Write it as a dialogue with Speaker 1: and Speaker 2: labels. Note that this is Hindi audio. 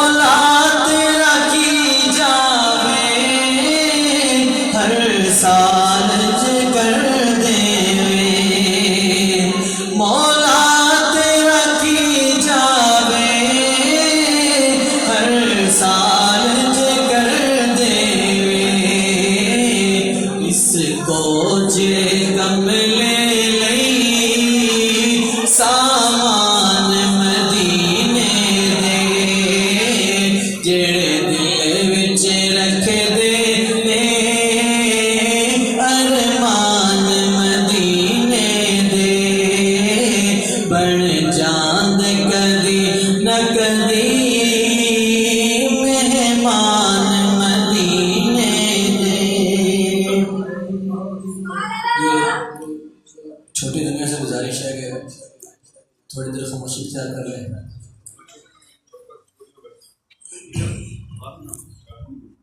Speaker 1: मौला तेरा की जावे हर साल जिक्र देवे मौला तेरा की जावे हर साल जिक्र देवे इसको जे गमले सामान मदीने दे जेड़े दिल विच रख दे ने अरमान मदीने दे बन जांद कदी न कदी मेहमान मदीने दे। छोटी दुनिया से गुजारिश है कि थोड़ी देर खामोशी इख्तियार कर लें।